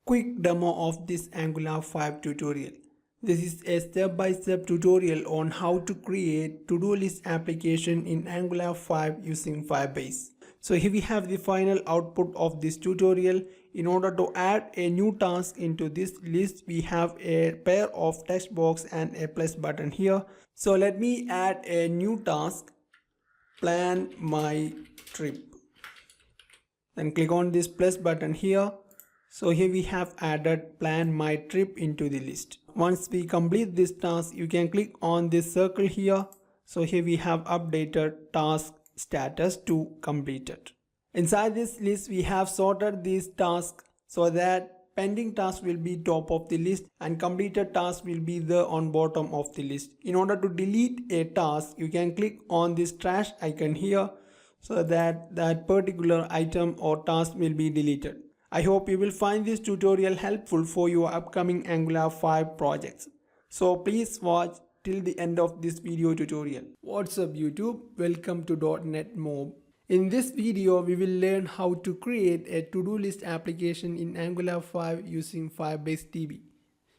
Quick demo of this Angular 5 tutorial. This is a step-by-step tutorial on how to create to-do list application in Angular 5 using Firebase. So here we have the final output of this tutorial. In order to add a new task into this list, we have a pair of text box and a plus button here. So let me add a new task, plan my trip. Then click on this plus button here. So here we have added plan my trip into the list. Once we complete this task, you can click on this circle here. So here we have updated task status to completed. Inside this list, we have sorted these tasks so that pending task will be top of the list and completed task will be the on bottom of the list. In order to delete a task, you can click on this trash icon here so that that particular item or task will be deleted. I hope you will find this tutorial helpful for your upcoming Angular 5 projects. So please watch till the end of this video tutorial. What's up YouTube? Welcome to .NET Mob. In this video, we will learn how to create a to-do list application in Angular 5 using Firebase DB.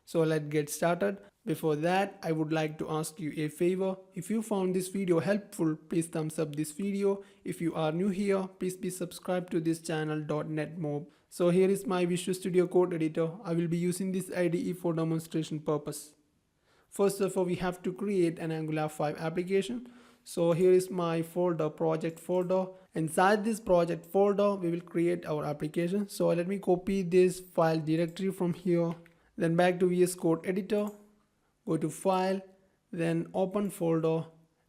So let's get started. Before that, I would like to ask you a favor. If you found this video helpful, please thumbs up this video. If you are new here, please be subscribed to this channel .NET Mob. So here is my Visual Studio Code editor. I will be using this IDE for demonstration purpose. First of all, we have to create an Angular 5 application. So here is my folder, project folder. Inside this project folder, we will create our application. So let me copy this file directory from here. Then back to VS Code editor. Go to file, then open folder.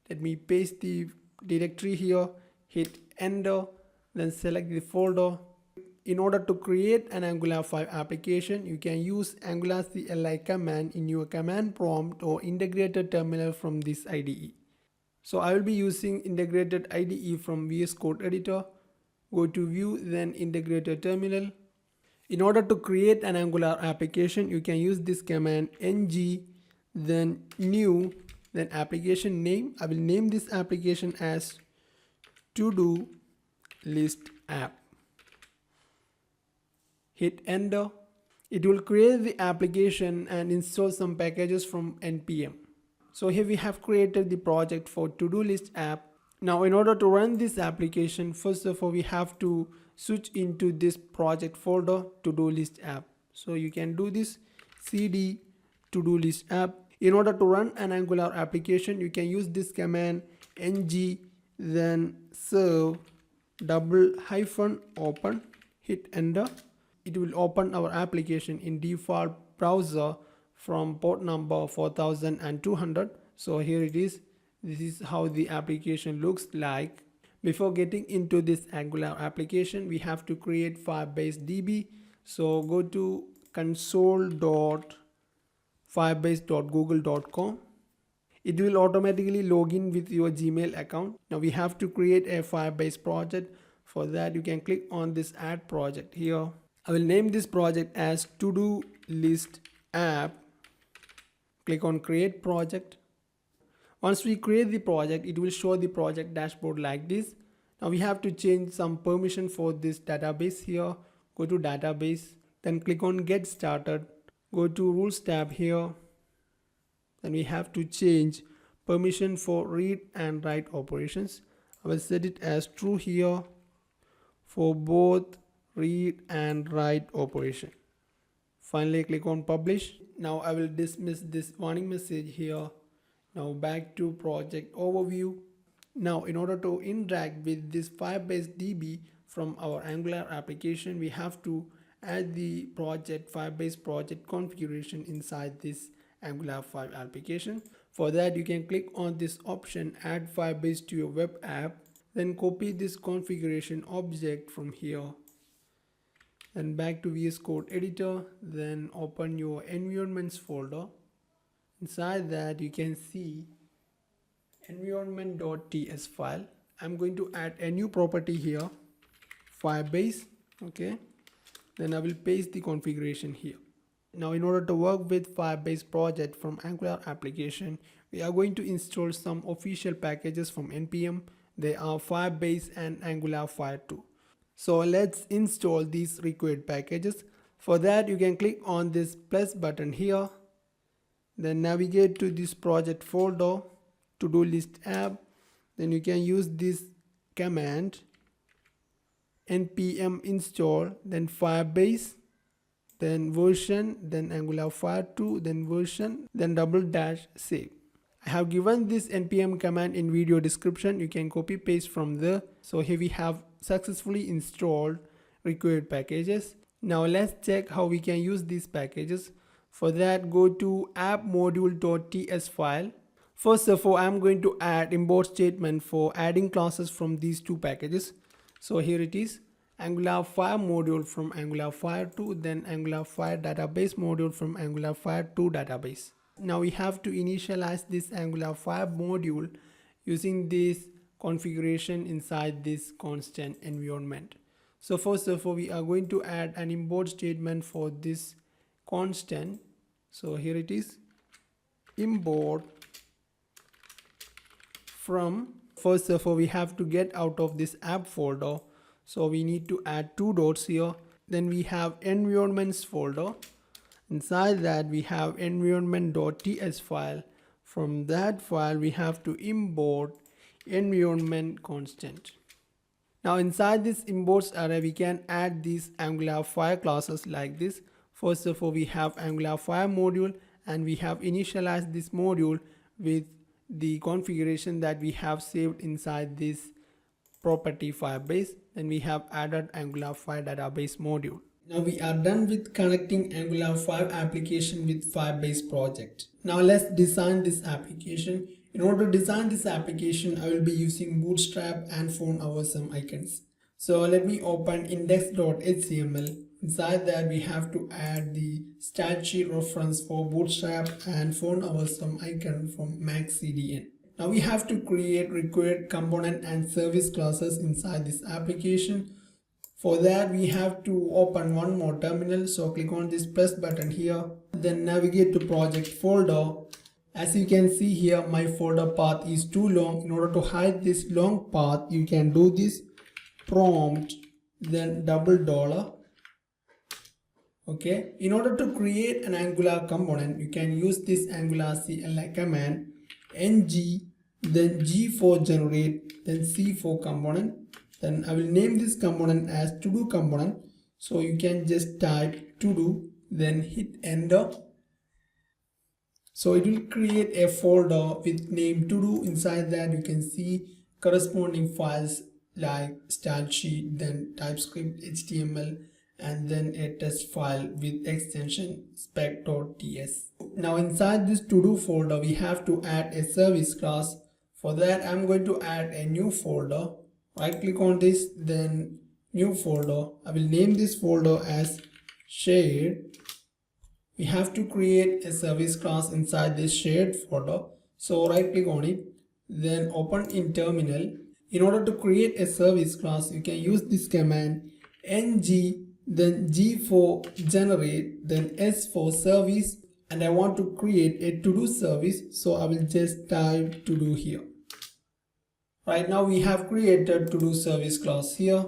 Let me paste the directory here, hit enter, then select the folder. In order to create an Angular 5 application, you can use Angular CLI command in your command prompt or integrated terminal from this IDE. So I will be using integrated IDE from VS Code editor. Go to view, then integrated terminal. In order to create an Angular application, you can use this command ng, then new, then application name. I will name this application as to-do list app. Hit enter. It will create the application and install some packages from npm. So here we have created the project for to-do list app. Now in order to run this application, first of all we have to switch into this project folder, to-do list app. So you can do this cd to-do list app. In order to run an Angular application, you can use this command ng, then serve --open, hit enter. It will open our application in default browser from port number 4200. So here it is. This is how the application looks like. Before getting into this Angular application, we have to create Firebase DB. So go to console.firebase.google.com. It will automatically log in with your Gmail account. Now we have to create a Firebase project. For that, you can click on this add project here. I will name this project as to-do list app. Click on create project. Once we create the project, it will show the project dashboard like this. Now we have to change some permission for this database here. Go to database, then click on get started. Go to rules tab here. Then we have to change permission for read and write operations. I will set it as true here for both read and write operation. Finally click on publish. Now I will dismiss this warning message here. Now back to project overview. Now in order to interact with this Firebase DB from our Angular application, we have to add the project Firebase project configuration inside this Angular 5 application. For that, you can click on this option add Firebase to your web app, then copy this configuration object from here. Then back to VS Code editor, then open your environments folder. Inside that you can see environment.ts file. I'm going to add a new property here, Firebase. Okay, then I will paste the configuration here. Now in order to work with Firebase project from Angular application, we are going to install some official packages from npm. They are Firebase and Angularfire2. So let's install these required packages. For that, you can click on this plus button here, then navigate to this project folder, to-do list app. Then you can use this command npm install, then Firebase, then version, then Angularfire2, then version, then /save. I have given this npm command in video description. You can copy paste from there. So here we have successfully installed required packages. Now let's check how we can use these packages. For that, go to app-module.ts file. First of all, I'm going to add import statement for adding classes from these two packages. So here it is, Angularfire module from Angularfire2, then Angularfire database module from Angularfire2 database. Now we have to initialize this Angularfire module using this configuration inside this constant environment. So first of all, we are going to add an import statement for this constant. So here it is, import from. First of all, we have to get out of this app folder. So we need to add two dots here. Then we have environments folder. Inside that we have environment.ts file. From that file we have to import environment constant. Now inside this imports array we can add these Angularfire classes like this. First of all, we have Angularfire module and we have initialized this module with the configuration that we have saved inside this property Firebase. Then we have added Angularfire database module. Now we are done with connecting Angularfire application with Firebase project. Now let's design this application. In order to design this application, I will be using Bootstrap and phone over some icons. So let me open index.html. Inside that we have to add the stat sheet reference for Bootstrap and phone over some icon from MaxCDN. Now we have to create required component and service classes inside this application. For that we have to open one more terminal. So click on this plus button here, then navigate to project folder. As you can see here, my folder path is too long. In order to hide this long path, you can do this prompt, then $. Okay. In order to create an Angular component, you can use this Angular CLI command, ng, then g for generate, then c for component. Then I will name this component as to-do component. So you can just type to-do, then hit enter. So it will create a folder with name to-do. Inside that you can see corresponding files like style sheet, then TypeScript, HTML, and then a test file with extension spec.ts. Now inside this to-do folder we have to add a service class. For that I'm going to add a new folder. Right click on this, then new folder. I will name this folder as shared. We have to create a service class inside this shared folder. So right click on it, then open in terminal. In order to create a service class, you can use this command ng, then g for generate, then s for service, and I want to create a to-do service, so I will just type to-do here. Right now we have created to-do service class here.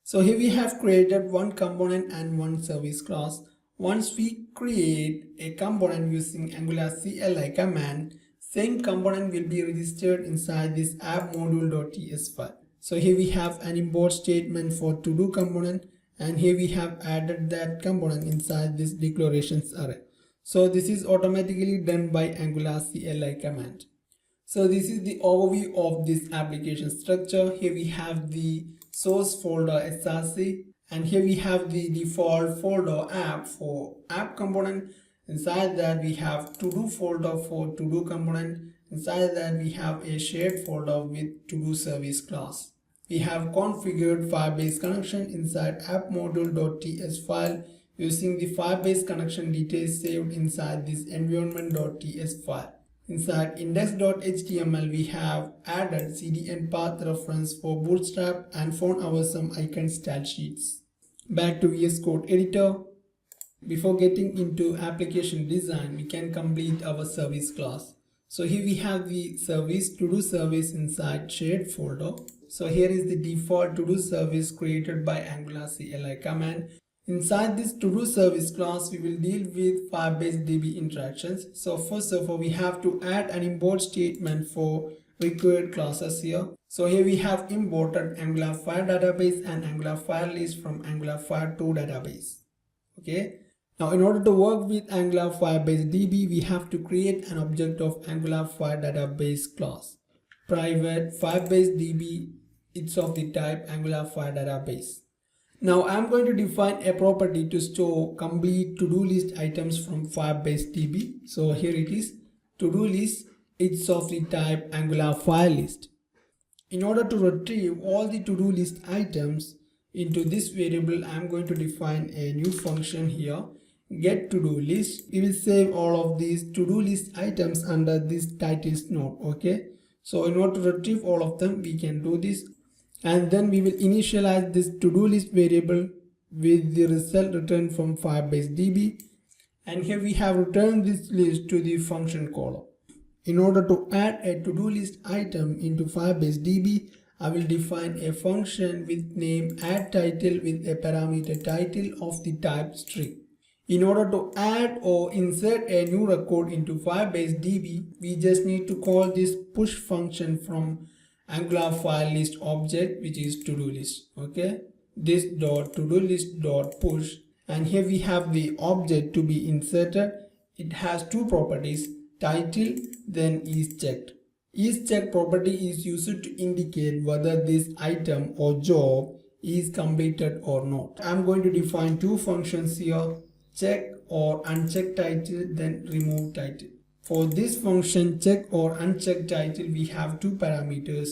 So here we have created one component and one service class. Once we create a component using Angular CLI command, same component will be registered inside this app-module.ts file. So here we have an import statement for to-do component, and here we have added that component inside this declarations array. So this is automatically done by Angular CLI command. So this is the overview of this application structure. Here we have the source folder src, and here we have the default folder app for app component. Inside that we have to-do folder for to-do component. Inside that we have a shared folder with to-do service class. We have configured Firebase connection inside app-module.ts file using the Firebase connection details saved inside this environment.ts file. Inside index.html we have added CDN path reference for Bootstrap and found our some icon style sheets. Back to VS Code editor. Before getting into application design, we can complete our service class. So here we have the service to-do service inside shared folder. So here is the default to-do service created by Angular CLI command. Inside this to-do service class, we will deal with Firebase DB interactions. So first of all, we have to add an import statement for required classes here. So here we have imported Angularfire database and Angularfire list from Angularfire2 database. Okay. Now in order to work with Angularfire-based DB, we have to create an object of Angularfire database class. Private Firebase DB, it's of the type Angularfire database. Now I'm going to define a property to store complete to-do list items from Firebase DB. So here it is, to-do list, it's of the type Angularfire list. In order to retrieve all the to-do list items into this variable, I'm going to define a new function here, get to-do list. We will save all of these to-do list items under this titles node. Okay, so in order to retrieve all of them, we can do this, and then we will initialize this to-do list variable with the result returned from Firebase DB, and here we have returned this list to the function caller. In order to add a to-do list item into Firebase DB, I will define a function with name addTitle with a parameter title of the type string. In order to add or insert a new record into Firebase DB, we just need to call this push function from Angularfire list object, which is to-do list. Okay, this dot to-do list dot push, and here we have the object to be inserted. It has two properties, title, then isChecked. IsChecked property is used to indicate whether this item or job is completed or not. I'm going to define two functions here, check or uncheck title, then remove title. For this function check or uncheck title, we have two parameters,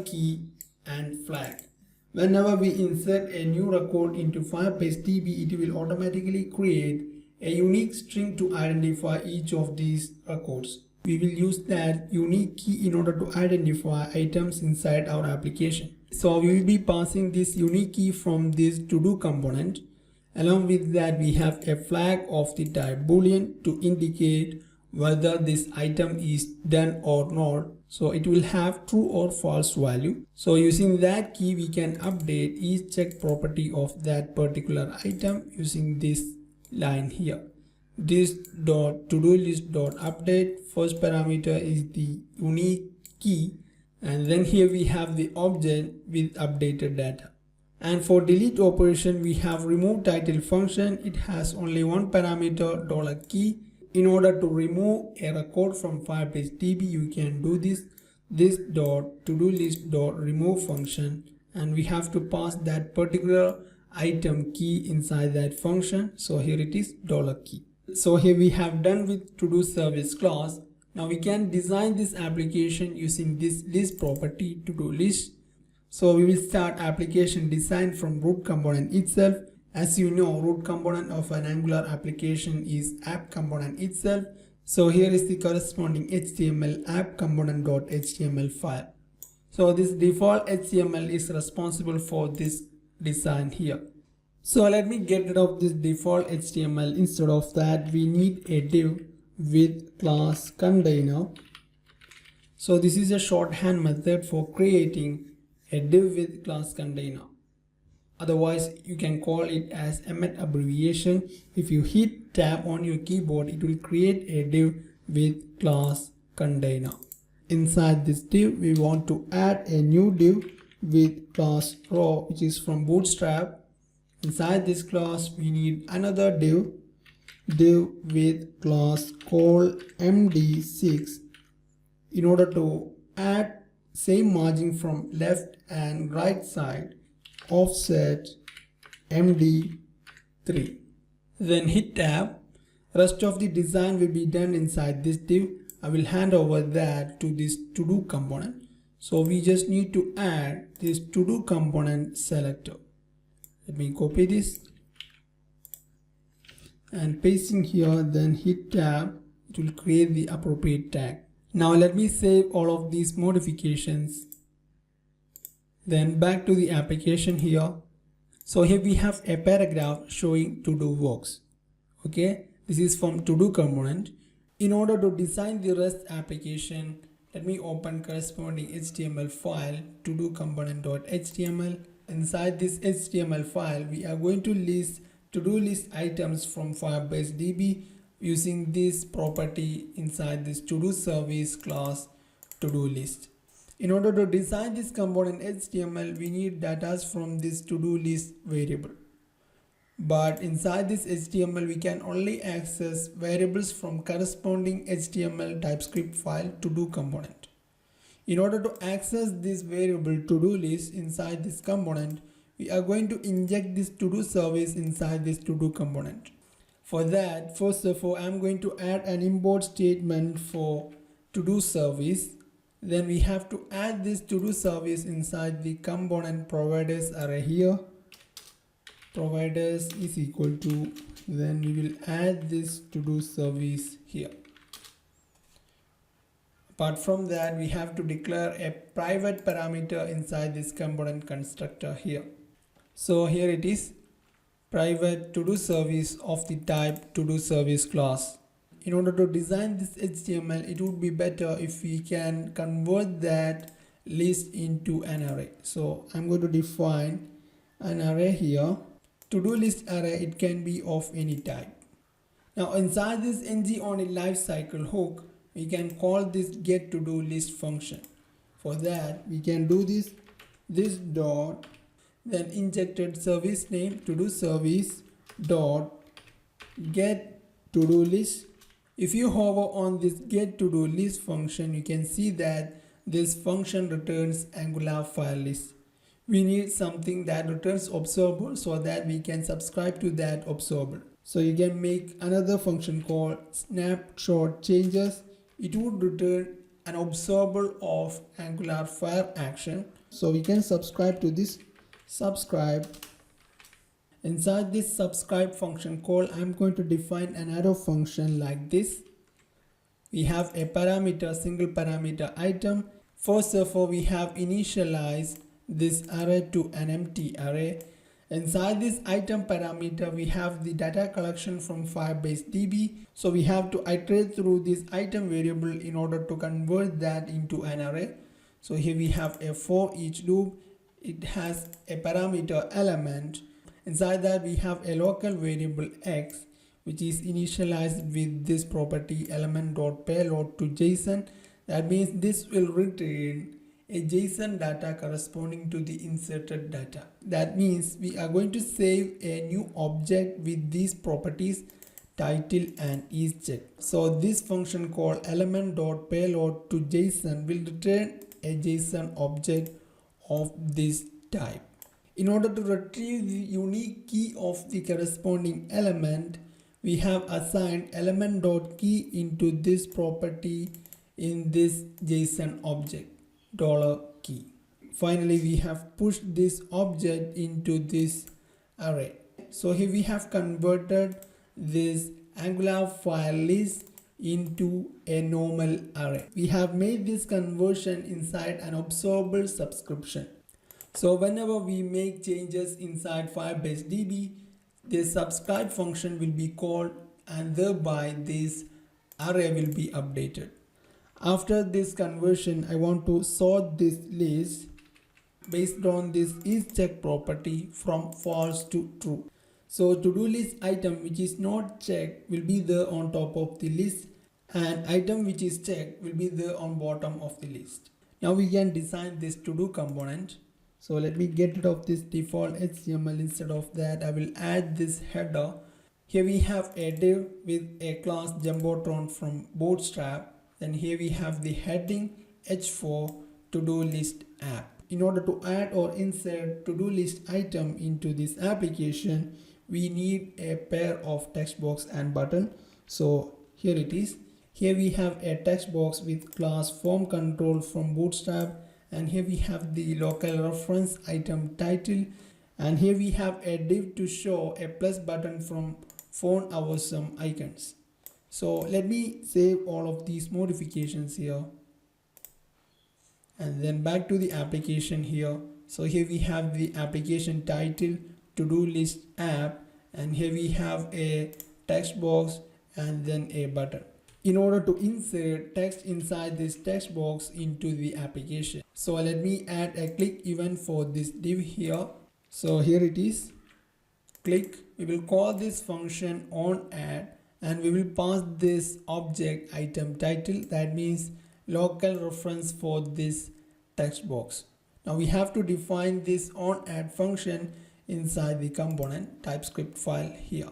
$key and flag. Whenever we insert a new record into Firebase DB, it will automatically create a unique string to identify each of these records. We will use that unique key in order to identify items inside our application. So we will be passing this unique key from this to-do component. Along with that, we have a flag of the type boolean to indicate whether this item is done or not. So it will have true or false value. So using that key, we can update each check property of that particular item using this line here. This dot to-do list dot update, first parameter is the unique key, and then here we have the object with updated data. And for delete operation, we have remove title function. It has only one parameter, $key. In order to remove a record from Firebase DB, you can do this dot to-do list dot remove function, and we have to pass that particular item key inside that function. So here it is, $key. So here we have done with to-do service class. Now we can design this application using this list property, to-do list. So we will start application design from root component itself. As you know, root component of an Angular application is app component itself. So here is the corresponding HTML app component.html file. So this default HTML is responsible for this design here. So let me get rid of this default HTML. Instead of that, we need a div with class container. So this is a shorthand method for creating a div with class container. Otherwise, you can call it as Emmet abbreviation. If you hit tab on your keyboard, it will create a div with class container. Inside this div, we want to add a new div with class raw, which is from Bootstrap. Inside this class, we need another div with class called md6 in order to add same margin from left and right side, offset md3. Then hit tab. Rest of the design will be done inside this div. I will hand over that to this to-do component. So we just need to add this to-do component selector. Let me copy this and pasting here, then hit tab. It will create the appropriate tag. Now let me save all of these modifications. Then back to the application here. So here we have a paragraph showing to-do works. Okay, this is from to-do component. In order to design the REST application, let me open corresponding HTML file, to-do component.html. inside this HTML file, we are going to list to-do list items from Firebase DB using this property inside this to-do service class to-do list. In order to design this component HTML, we need data from this to-do list variable. But inside this HTML, we can only access variables from corresponding HTML TypeScript file to-do component. In order to access this variable to-do list inside this component, we are going to inject this to-do service inside this to-do component. For that, first of all, I'm going to add an import statement for to-do service. Then we have to add this to-do service inside the component providers array here. Providers is equal to, then we will add this to-do service here. Apart from that, we have to declare a private parameter inside this component constructor here. So here it is, private to-do service of the type to-do service class. In order to design this HTML, it would be better if we can convert that list into an array. So I'm going to define an array here. To-do list array, it can be of any type. Now inside this ng-only lifecycle hook, we can call this get to-do list function. For that, we can do this dot, then injected service name to-do service dot get to-do list. If you hover on this get to-do list function, you can see that this function returns Angular file list. We need something that returns observable so that we can subscribe to that observable. So you can make another function called snapshot changes. It would return an observable of Angularfire2. So we can subscribe to this subscribe. Inside this subscribe function call, I'm going to define an arrow function like this. We have a parameter, single parameter item. First of all, we have initialized this array to an empty array. Inside this item parameter, we have the data collection from Firebase DB. So we have to iterate through this item variable in order to convert that into an array. So here we have a for each loop. It has a parameter element. Inside that we have a local variable x, which is initialized with this property element.payload to JSON. That means this will return a JSON data corresponding to the inserted data. That means we are going to save a new object with these properties title and isCheck. So this function called element.payload to JSON will return a JSON object of this type. In order to retrieve the unique key of the corresponding element, we have assigned element.key into this property in this JSON object $key. Finally, we have pushed this object into this array. So here we have converted this Angular file list into a normal array. We have made this conversion inside an observable subscription. So whenever we make changes inside Firebase DB, this subscribe function will be called and thereby this array will be updated. After this conversion, I want to sort this list based on this isCheck property from false to true. So to-do list item which is not checked will be there on top of the list, and item which is checked will be there on bottom of the list. Now we can design this to-do component. So let me get rid of this default HTML. Instead of that, I will add this header. Here we have a div with a class Jumbotron from Bootstrap. Then here we have the heading H4 to-do list app. In order to add or insert to-do list item into this application, we need a pair of text box and button. So here it is. Here we have a text box with class form control from Bootstrap, and here we have the local reference item title, and here we have a div to show a plus button from phone awesome icons. So let me save all of these modifications here and then back to the application here. So here we have the application title to-do list app, and here we have a text box and then a button. in order to insert text inside this text box into the application. So let me add a click event for this div here. So here it is, click. We will call this function onAdd and we will pass this object item title, that means local reference for this text box. Now we have to define this onAdd function inside the component TypeScript file here.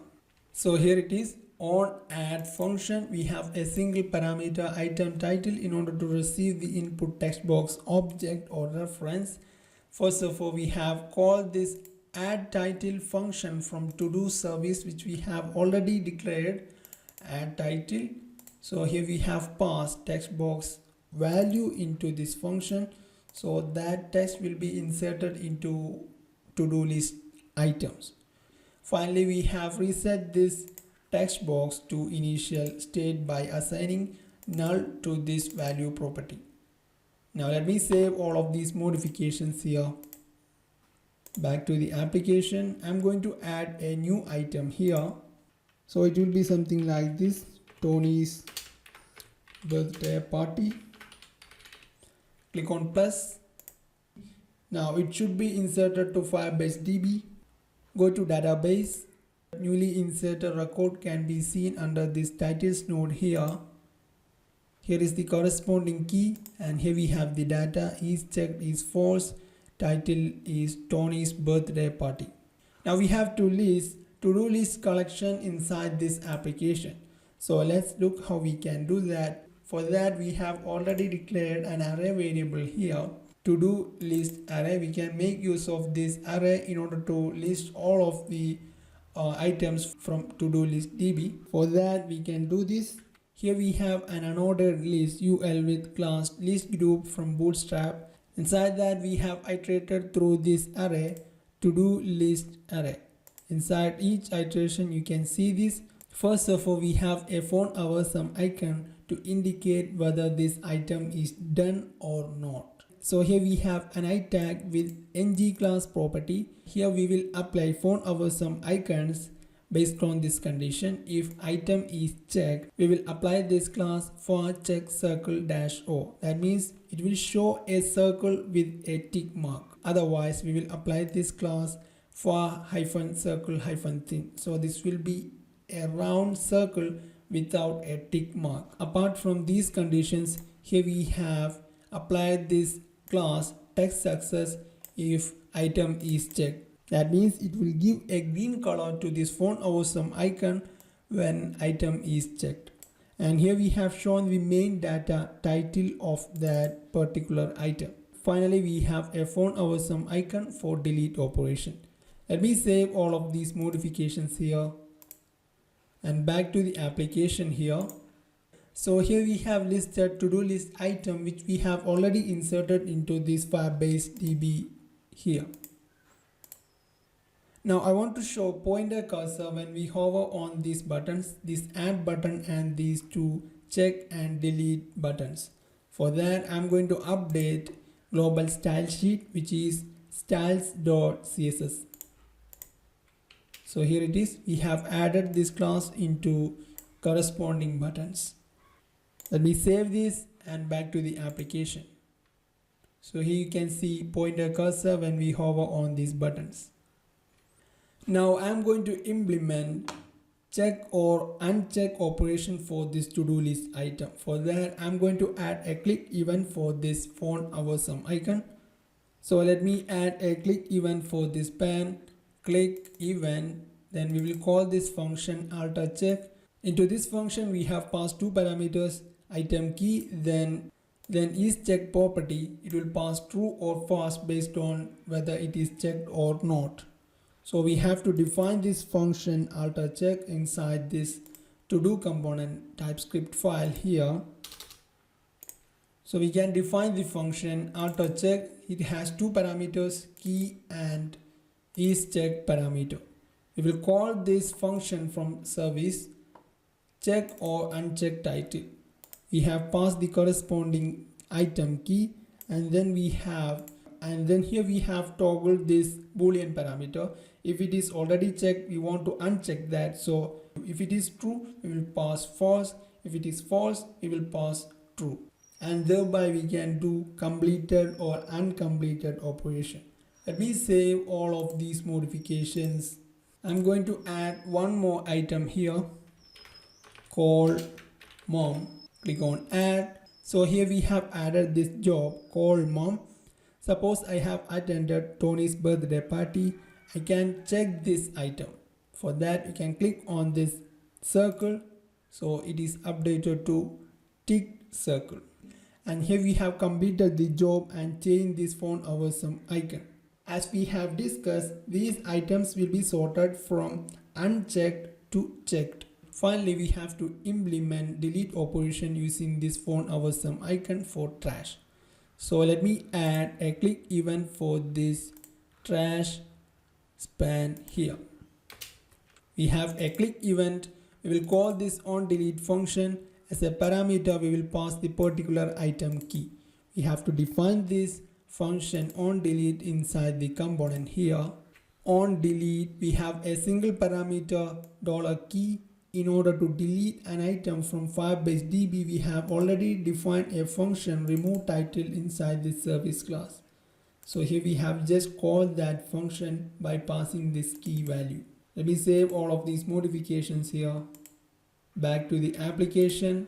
So here it is, onAdd function. We have a single parameter item title in order to receive the input text box object or reference. First of all, we have called this add title function from to-do service, which we have already declared add title. So here we have passed text box value into this function, so that text will be inserted into to-do list items. Finally, we have reset this text box to initial state by assigning null to this value property. Now let me save all of these modifications here. Back to the application, I'm going to add a new item here. So it will be something like this, Tony's birthday party. Click on plus. Now it should be inserted to Firebase DB. Go to database. Newly inserted record can be seen under this titles node here. Here is the corresponding key, and here we have the data. Is checked is false. Title is Tony's birthday party. Now we have to list to-do list collection inside this application. So let's look how we can do that. For that, we have already declared an array variable here, to-do list array. We can make use of this array in order to list all of the items from to-do list DB. For that, we can do this. Here we have an unordered list UL with class list group from Bootstrap. Inside that, we have iterated through this array, to-do list array. Inside each iteration, you can see this. First of all, we have a phone hour sum icon to indicate whether this item is done or not. So here we have an I tag with ng class property. Here we will apply phone hour sum icons based on this condition. If item is checked, we will apply this class for check circle -o. That means it will show a circle with a tick mark. Otherwise, we will apply this class for -circle -thing. So this will be a round circle without a tick mark. Apart from these conditions, here we have applied this class text success if item is checked. That means it will give a green color to this phone hour sum icon when item is checked. And here we have shown the main data title of that particular item. Finally, we have a phone hour sum icon for delete operation. Let me save all of these modifications here and back to the application here. So here we have listed to-do list item which we have already inserted into this Firebase DB here. Now I want to show pointer cursor when we hover on these buttons, this add button and these two check and delete buttons. For that, I'm going to update global style sheet, which is styles.css. So here it is. We have added this class into corresponding buttons. Let me save this and back to the application. So here you can see pointer cursor when we hover on these buttons. Now I'm going to implement check or uncheck operation for this to-do list item. For that, I'm going to add a click event for this phone hour sum icon. So let me add a click event for this pan click event. Then we will call this function alter check. Into this function, we have passed two parameters, item key, then is checked property. It will pass true or false based on whether it is checked or not. So we have to define this function alter check inside this to do component TypeScript file here. So we can define the function alter check. It has two parameters, key and is checked parameter. We will call this function from service check or uncheck title. We have passed the corresponding item key, and then here we have toggled this boolean parameter. If it is already checked, we want to uncheck that. So if it is true, we will pass false. If it is false, we will pass true. And thereby we can do completed or uncompleted operation. Let me save all of these modifications. I'm going to add one more item here called mom. Click on add. So here we have added this job called mom. Suppose I have attended Tony's birthday party. I can check this item. For that, you can click on this circle. So it is updated to tick circle. And here we have completed the job and changed this font awesome icon. As we have discussed, these items will be sorted from unchecked to checked. Finally, we have to implement delete operation using this font awesome icon for trash. So let me add a click event for this trash span here. We have a click event. We will call this onDelete function. As a parameter, we will pass the particular item key. We have to define this function onDelete inside the component here. OnDelete, we have a single parameter $key. In order to delete an item from Firebase DB, we have already defined a function remove title inside this service class. So here we have just called that function by passing this key value. Let me save all of these modifications here. Back to the application.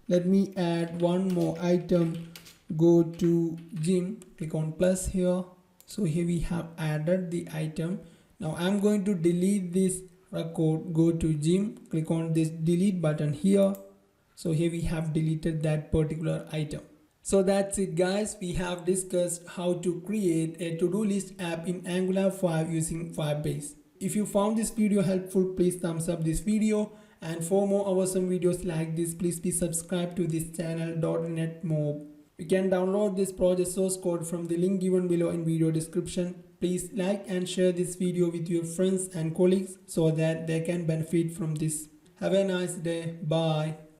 Let me add one more item. Go to gym, click on plus here. So here we have added the item. Now I'm going to delete this record. Go to gym, click on this delete button here. So here we have deleted that particular item. So that's it guys. We have discussed how to create a to-do list app in Angular 5 using Firebase. If you found this video helpful, please thumbs up this video. And for more awesome videos like this, please be subscribed to this channel .NET Mob. You can download this project source code from the link given below in video description. Please like and share this video with your friends and colleagues so that they can benefit from this. Have a nice day. Bye.